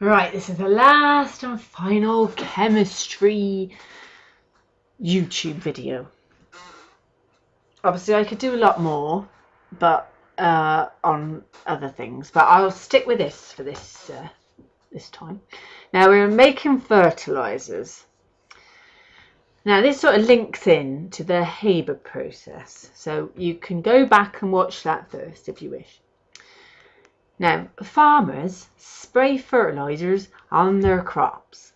Right, this is the last and final chemistry YouTube video. Obviously I could do a lot more, but on other things, but I'll stick with this for this time. Now we're making fertilizers. Now this sort of links in to the Haber process, so you can go back and watch that first if you wish. Now, farmers spray fertilisers on their crops.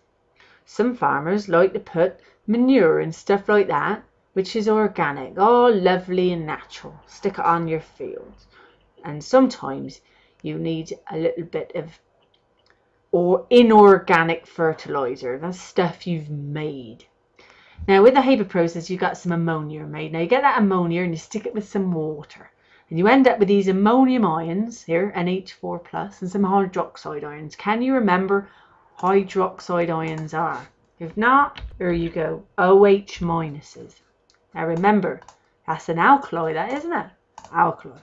Some farmers like to put manure and stuff like that, which is organic, all lovely and natural. Stick it on your fields. And sometimes you need a little bit of inorganic fertiliser. That's stuff you've made. Now, with the Haber process, you got some ammonia made. Now, you get that ammonia and you stick it with some water. And you end up with these ammonium ions here, NH4+, and some hydroxide ions. Can you remember hydroxide ions are? If not, here you go, OH minuses. Now remember, that's an alkali, that isn't it? Alkali.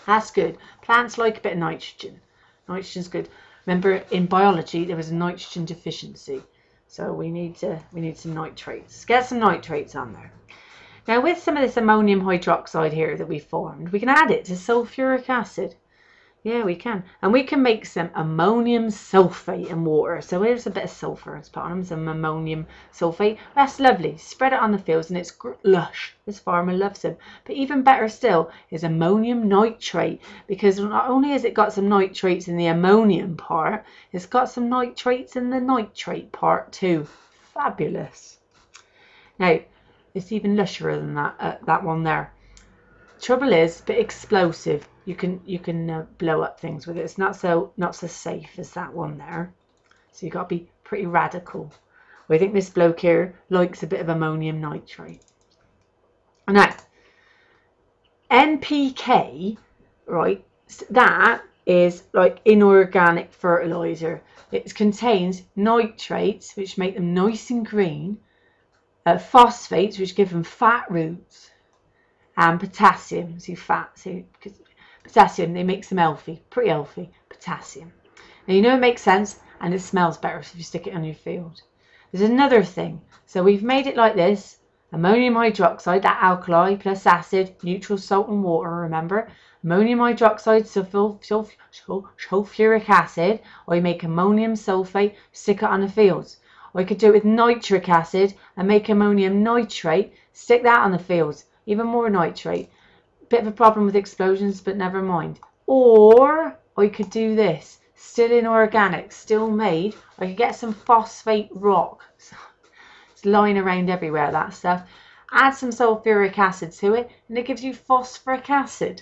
That's good. Plants like a bit of nitrogen. Nitrogen's good. Remember, in biology, there was a nitrogen deficiency. So we need some nitrates. Get some nitrates on there. Now with some of this ammonium hydroxide here that we formed, we can add it to sulfuric acid. Yeah, we can. And we can make some ammonium sulfate in water. So here's a bit of sulfur. Let's put on some ammonium sulfate. That's lovely. Spread it on the fields and it's lush. This farmer loves them. But even better still is ammonium nitrate. Because not only has it got some nitrates in the ammonium part, it's got some nitrates in the nitrate part too. Fabulous. Now, it's even lusher than that one there. Trouble is, a bit explosive. You can blow up things with it. It's not so safe as that one there. So you got to be pretty radical. Well, I think this bloke here likes a bit of ammonium nitrate. Now, NPK, right? That is like inorganic fertilizer. It contains nitrates, which make them nice and green. Phosphates, which give them fat roots, and potassium. So because potassium, they make them healthy, pretty healthy. Potassium. Now you know it makes sense, and it smells better if you stick it on your field. There's another thing. So we've made it like this: ammonium hydroxide, that alkali plus acid, neutral salt and water. Remember, ammonium hydroxide, sulfuric acid, or you make ammonium sulfate, stick it on the fields. Or you could do it with nitric acid and make ammonium nitrate, stick that on the fields, even more nitrate. Bit of a problem with explosions, but never mind. Or you could do this, still inorganic, still made. Or you could get some phosphate rock. It's lying around everywhere, that stuff. Add some sulfuric acid to it, and it gives you phosphoric acid.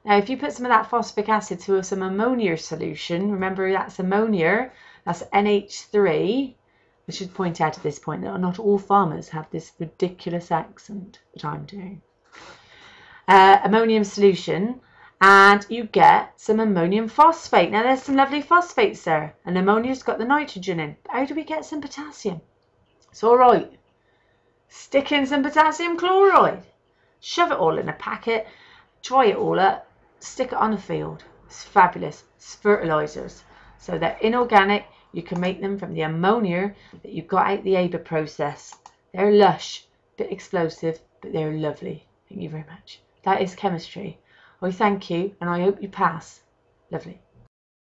Now, if you put some of that phosphoric acid to some ammonia solution, remember that's ammonia, that's NH3. I should point out at this point that not all farmers have this ridiculous accent that I'm doing. Ammonium solution, and you get some ammonium phosphate. Now there's some lovely phosphates there, and ammonia's got the nitrogen in. How do we get some potassium? It's all right. Stick in some potassium chloride. Shove it all in a packet, dry it all up, stick it on a field. It's fabulous. It's fertilizers. So they're inorganic. You can make them from the ammonia that you got out the Haber process. They're lush, a bit explosive, but they're lovely. Thank you very much. That is chemistry. I thank you, and I hope you pass. Lovely.